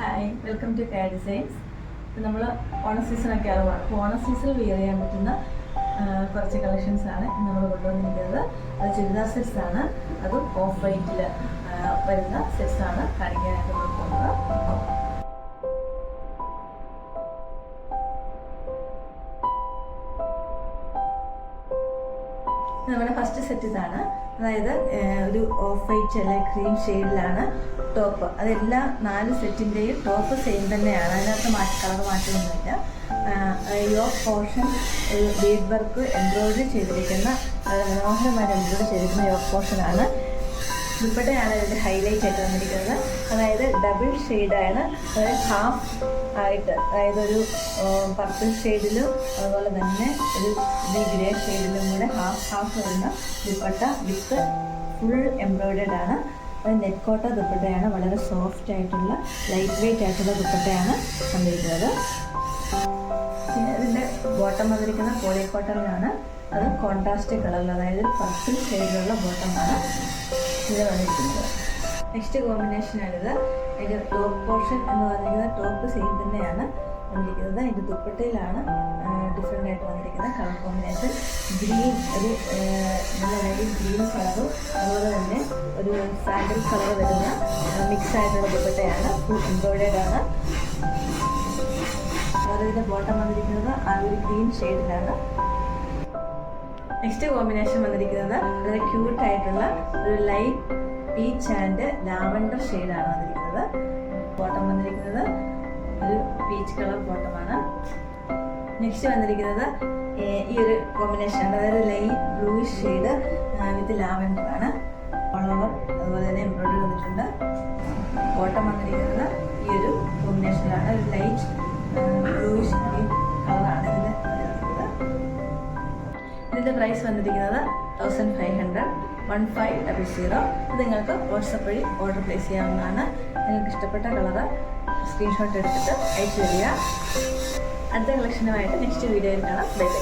Hi, welcome to care designs. നമ്മൾ ഓണ സീസണൊക്കെ ആകുവാണ്. അപ്പോൾ ഓണ സീസണിൽ വെയർ ചെയ്യാൻ പറ്റുന്ന കുറച്ച് കളക്ഷൻസാണ് നമ്മൾ കൊണ്ടുവന്നിരിക്കുന്നത്. അത് ചുരിദാർ സെറ്റ്സാണ്, അതും ഓഫ് വൈറ്റിൽ വരുന്ന സെറ്റ്സാണ് കാണിക്കാനായിട്ട് നമ്മൾ പോകുന്നത്. നമ്മുടെ ഫസ്റ്റ് സെറ്റ് ഇതാണ്. അതായത് ഒരു ഓഫ് വൈറ്റ് അല്ലെ ക്രീം ഷെയ്ഡിലാണ് ടോപ്പ്. അതെല്ലാ 4 സെറ്റിൻ്റെയും ടോപ്പ് സെയിം തന്നെയാണ്, അതിനകത്ത് കളർ മാറ്റമൊന്നുമില്ല. യോക്ക് പോർഷൻ ഒരു ബീഡ് വർക്ക് എംബ്രോയിഡറി ചെയ്തിരിക്കുന്ന മനോഹരമായിട്ട് എംബ്രോയിഡറി ചെയ്തിരിക്കുന്ന യോക്ക് പോർഷനാണ്. ദുപ്പട്ടയാണ് ഇതിൻ്റെ ഹൈലൈറ്റ് ആയിട്ട് വന്നിരിക്കുന്നത്. അതായത് ഡബിൾ ഷെയ്ഡാണ്, അതായത് ഹാഫ് ആയിട്ട്, അതായത് ഒരു പർപ്പിൾ ഷെയ്ഡിലും അതുപോലെ തന്നെ ഒരു ഗ്രേ ഷെയ്ഡിലും കൂടെ ഹാഫ് വരുന്ന ദുപ്പട്ട വിത്ത് ഫുൾ എംബ്രോയിഡേഡ് ആണ്. അത് നെറ്റ് കോട്ട ദുപ്പട്ടയാണ്, വളരെ സോഫ്റ്റ് ആയിട്ടുള്ള ലൈറ്റ് വെയ്റ്റ് ആയിട്ടുള്ള ദുപ്പട്ടയാണ് വന്നിരിക്കുന്നത്. പിന്നെ ഇതിൻ്റെ ബോട്ടം വന്നിരിക്കുന്ന പോളി കോട്ടണിലാണ്, അത് കോൺട്രാസ്റ്റ് കളറിൽ, അതായത് പർപ്പിൾ ഷെയ്ഡിലുള്ള ബോട്ടമാണ് ഇത് വന്നിരിക്കുന്നത്. നെക്സ്റ്റ് കോമ്പിനേഷനാണിത്. അതിൻ്റെ ടോപ്പ് പോർഷൻ എന്ന് പറഞ്ഞിരിക്കുന്നത് ടോപ്പ് സെയിം തന്നെയാണ് വന്നിരിക്കുന്നത്. അതിൻ്റെ ദുപ്പട്ടയിലാണ് ഡിഫറെൻ്റ് ആയിട്ട് വന്നിരിക്കുന്നത് കളർ കോമ്പിനേഷൻ. ഗ്രീൻ, ഒരു നല്ല ലൈറ്റ് ഗ്രീൻ കളറും അതുപോലെ തന്നെ ഒരു സാൻഡൽ കളർ വരുന്ന മിക്സ് ആയിട്ടുള്ള ദുപ്പട്ടയാണ്, ഫുൾ എംബ്രോയിഡേഡ് ആണ്. അതുപോലെ ഇതിൻ്റെ ബോട്ടം വന്നിരിക്കുന്നത് ആ ഒരു ഗ്രീൻ ഷെയ്ഡിലാണ്. നെക്സ്റ്റ് കോമ്പിനേഷൻ വന്നിരിക്കുന്നത് വളരെ ക്യൂട്ടായിട്ടുള്ള ഒരു ലൈറ്റ് പീച്ച് ആൻഡ് ലാവൻഡർ ഷെയ്ഡാണ് വന്നിരിക്കുന്നത്. ബോട്ടം വന്നിരിക്കുന്നത് ഒരു പീച്ച് കളർ ബോട്ടമാണ്. നെക്സ്റ്റ് വന്നിരിക്കുന്നത് ഈ ഒരു കോമ്പിനേഷനാണ്, അതായത് ലൈറ്റ് ബ്ലൂയിഷ് ഷെയ്ഡ് വിത്ത് ലാവൻഡർ ആണ്. ഓൾ ഓവർ അതുപോലെ തന്നെ എംബ്രോയിഡറി വന്നിട്ടുണ്ട്. ബോട്ടം വന്നിരിക്കുന്നത് ഈ ഒരു കോമ്പിനേഷനിലാണ്, ഒരു ലൈറ്റ് ബ്ലൂയിഷ് ഗ്രീൻ കളറാണ് ഇതിന് വന്നിരിക്കുന്നത്. ഇതിൻ്റെ പ്രൈസ് വന്നിരിക്കുന്നത് 1500 1500. ഇത് നിങ്ങൾക്ക് വാട്സപ്പ് വഴി ഓർഡർ പ്ലേസ് ചെയ്യാവുന്നതാണ്. നിങ്ങൾക്ക് ഇഷ്ടപ്പെട്ട കളറ് സ്ക്രീൻഷോട്ട് എടുത്തിട്ട് അയച്ചു തരിക. അടുത്ത കളക്ഷനുമായിട്ട് നെക്സ്റ്റ് വീഡിയോയിൽ കാണാം. Bye bye.